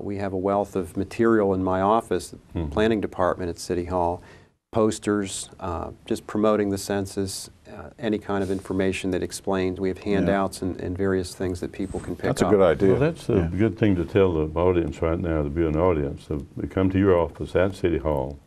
We have a wealth of material in my office, the planning department at City Hall, posters, just promoting the census, any kind of information that explains. We have handouts and various things that people can pick up. That's a good idea. Well, that's a good thing to tell the audience right now, to be an audience. So they come to your office at City Hall.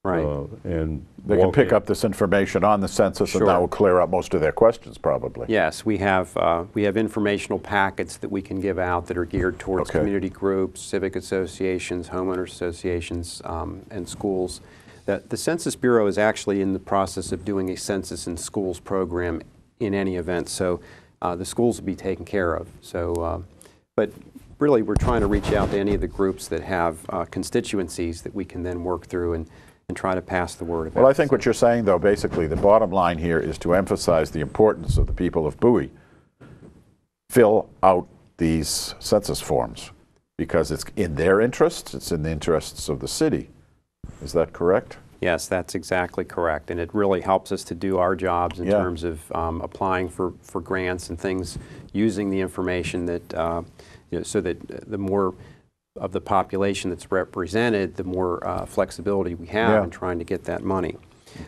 Right. And they can pick up this information on the census, and that will clear up most of their questions, probably. Yes, we have informational packets that we can give out that are geared towards community groups, civic associations, homeowner associations, and schools. The Census Bureau is actually in the process of doing a Census in Schools program in any event, so the schools will be taken care of. So, but really we're trying to reach out to any of the groups that have constituencies that we can then work through and try to pass the word about. Well, I think what you're saying, though, basically the bottom line here is to emphasize the importance of the people of Bowie fill out these census forms, because it's in their interests, it's in the interests of the city. Is that correct? Yes, that's exactly correct, and it really helps us to do our jobs in terms of applying for grants and things, using the information that, so that the more of the population that's represented, the more flexibility we have in trying to get that money.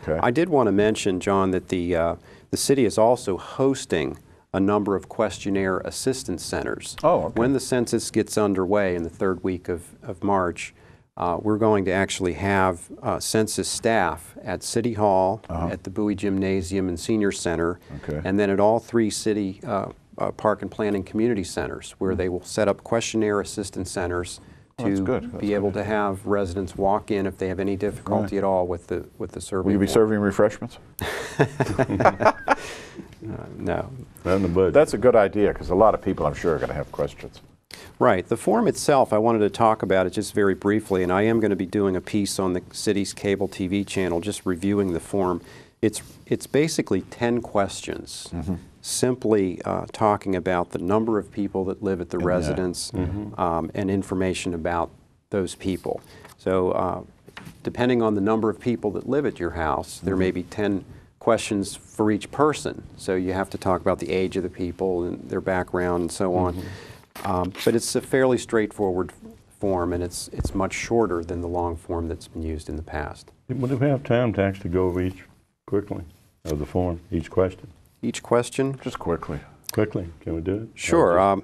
Okay. I did want to mention, John, that the city is also hosting a number of questionnaire assistance centers. Oh, okay. When the census gets underway in the third week of March, we're going to actually have census staff at City Hall, at the Bowie Gymnasium and Senior Center, and then at all three city park and planning community centers, where they will set up questionnaire assistance centers to be able to have residents walk in if they have any difficulty at all with the survey. Will you be serving refreshments? No. Not in the budget. That's a good idea, because a lot of people, I'm sure, are going to have questions. Right. The form itself, I wanted to talk about it just very briefly, and I am going to be doing a piece on the city's cable TV channel, just reviewing the form. It's basically 10 questions, simply talking about the number of people that live at the residence and information about those people. So depending on the number of people that live at your house, there may be 10 questions for each person. So you have to talk about the age of the people and their background and so on. But it's a fairly straightforward form, and it's much shorter than the long form that's been used in the past. Would we have time to actually go over each quickly of the form, each question? Each question? Just quickly. Quickly, can we do it? Sure.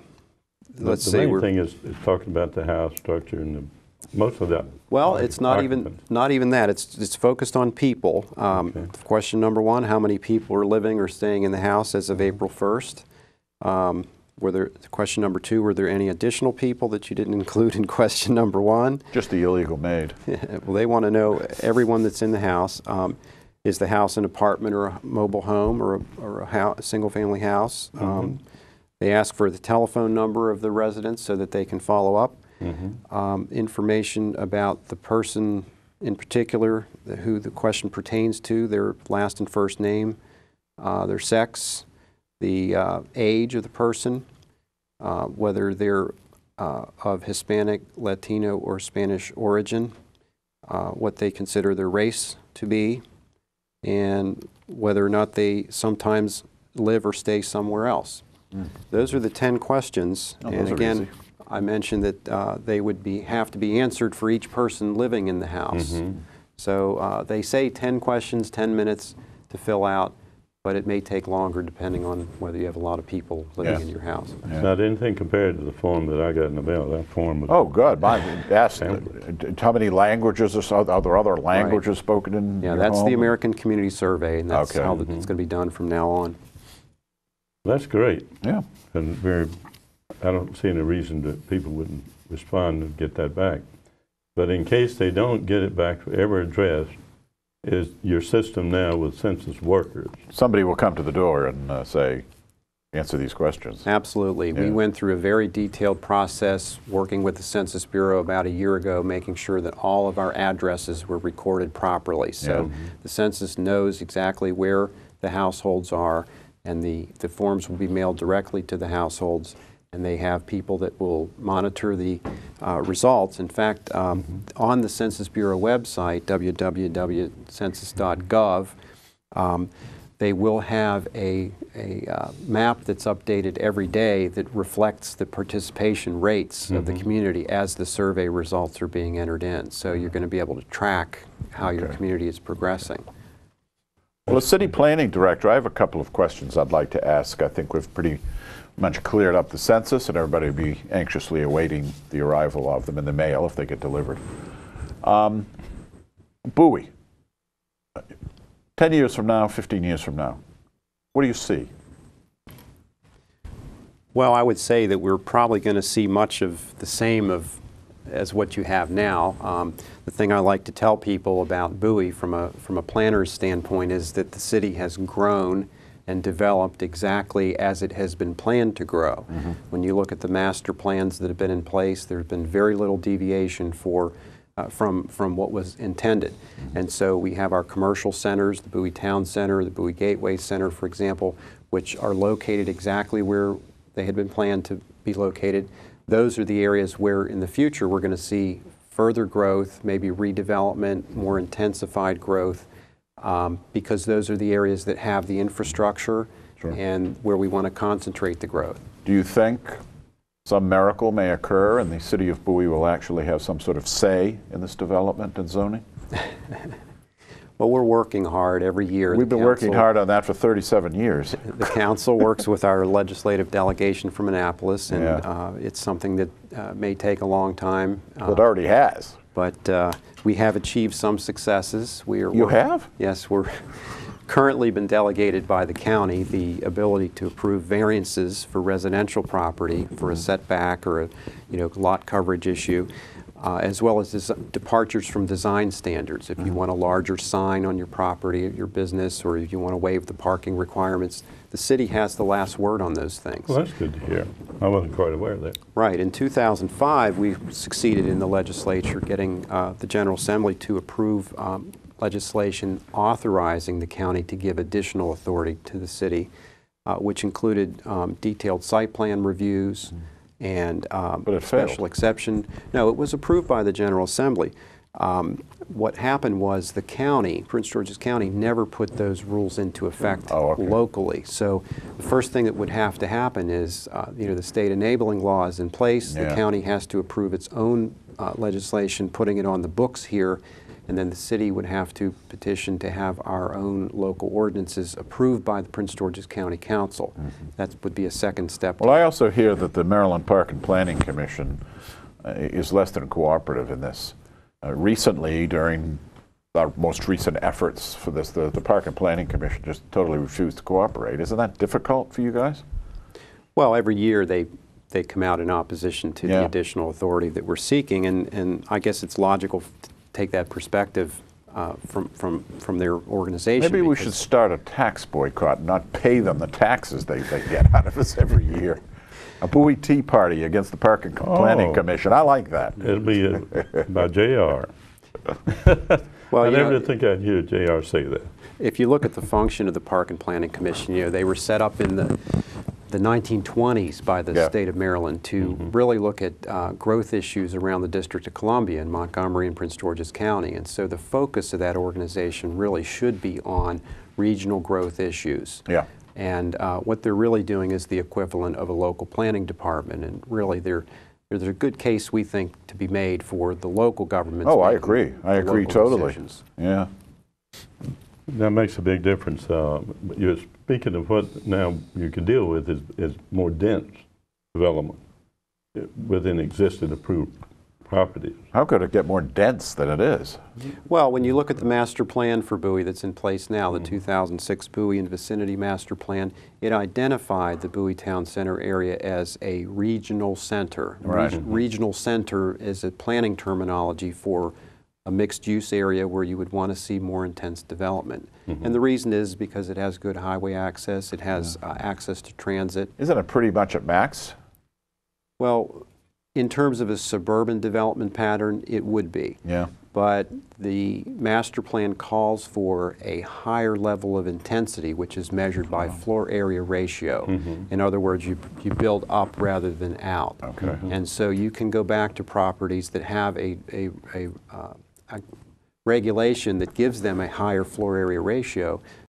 Let's say the main thing is talking about the house structure and most of that. Well, it's not even that. It's focused on people. Question number one: how many people are living or staying in the house as of April 1st? Question number two, were there any additional people that you didn't include in question number one? Just the illegal maid. Well, they want to know everyone that's in the house. Is the house an apartment or a mobile home or a single-family house? They ask for the telephone number of the residents so that they can follow up. Information about the person in particular, who the question pertains to, their last and first name, their sex, the age of the person, whether they're of Hispanic, Latino, or Spanish origin, what they consider their race to be, and whether or not they sometimes live or stay somewhere else. Those are the 10 questions. And again, I mentioned that they would have to be answered for each person living in the house. So they say 10 questions, 10 minutes to fill out, but it may take longer depending on whether you have a lot of people living in your house. It's not anything compared to the form that I got in the mail. That form was... Oh, good. How many languages are there other languages spoken in your that's home? the American Community Survey, and that's how it's going to be done from now on. That's great. Yeah. And I don't see any reason that people wouldn't respond and get that back. But in case they don't get it back ever addressed, is your system now with census workers? Somebody will come to the door and answer these questions. Absolutely. Yeah. We went through a very detailed process working with the Census Bureau about a year ago, making sure that all of our addresses were recorded properly. So the census knows exactly where the households are, and the forms will be mailed directly to the households, and they have people that will monitor the results. In fact, on the Census Bureau website, www.census.gov, they will have a map that's updated every day that reflects the participation rates of the community as the survey results are being entered in. So you're going to be able to track how your community is progressing. Well, as city planning director, I have a couple of questions I'd like to ask. I think we've pretty much cleared up the census, and everybody will be anxiously awaiting the arrival of them in the mail if they get delivered. Bowie, 10 years from now, 15 years from now, what do you see? Well, I would say that we're probably going to see much of the same as what you have now. The thing I like to tell people about Bowie from a planner's standpoint is that the city has grown and developed exactly as it has been planned to grow. When you look at the master plans that have been in place, there's been very little deviation from what was intended. And so we have our commercial centers, the Bowie Town Center, the Bowie Gateway Center, for example, which are located exactly where they had been planned to be located. Those are the areas where in the future we're going to see further growth, maybe redevelopment, more intensified growth, because those are the areas that have the infrastructure and where we want to concentrate the growth. Do you think some miracle may occur and the city of Bowie will actually have some sort of say in this development and zoning? Well, we're working hard every year. We've been working hard on that for 37 years. The council works with our legislative delegation from Annapolis, and it's something that may take a long time. Well, it already has. But we have achieved some successes. You have? Yes, we're currently been delegated by the county the ability to approve variances for residential property for a setback or a lot coverage issue, as well as departures from design standards. If you want a larger sign on your property, your business, or if you want to waive the parking requirements, the city has the last word on those things. Well, that's good to hear. I wasn't quite aware of that. Right. In 2005, we succeeded in the legislature getting the General Assembly to approve legislation authorizing the county to give additional authority to the city, which included detailed site plan reviews and special exception. No, it was approved by the General Assembly. What happened was the county, Prince George's County, never put those rules into effect locally. So the first thing that would have to happen is, the state enabling law is in place. The county has to approve its own legislation, putting it on the books here, and then the city would have to petition to have our own local ordinances approved by the Prince George's County Council. That would be a second step. Well, I also hear that the Maryland Park and Planning Commission is less than cooperative in this. Recently, during our most recent efforts for this, the Park and Planning Commission just totally refused to cooperate. Isn't that difficult for you guys? Well, every year they come out in opposition to the additional authority that we're seeking, and I guess it's logical to take that perspective from their organization. Maybe we should start a tax boycott and not pay them the taxes they get out of us every year. A Bowie Tea Party against the Park and Planning Commission. I like that. It'll be by JR. Well, I never did think I'd hear JR say that. If you look at the function of the Park and Planning Commission, they were set up in the 1920s by the state of Maryland to really look at growth issues around the District of Columbia and Montgomery and Prince George's County. And so the focus of that organization really should be on regional growth issues. And what they're really doing is the equivalent of a local planning department. And really there's a good case, we think, to be made for the local governments. Oh, I agree. I agree totally. Decisions. Yeah. That makes a big difference. You're speaking of what now you can deal with is more dense development within existing approved properties. How could it get more dense than it is? Well, when you look at the master plan for Bowie that's in place now, the 2006 Bowie and Vicinity Master Plan, it identified the Bowie Town Center area as a regional center. Regional center is a planning terminology for a mixed-use area where you would want to see more intense development. And the reason is because it has good highway access, it has access to transit. Isn't it pretty much at max? Well, in terms of a suburban development pattern, it would be. But the master plan calls for a higher level of intensity, which is measured by floor area ratio. In other words, you build up rather than out. And so you can go back to properties that have a regulation that gives them a higher floor area ratio,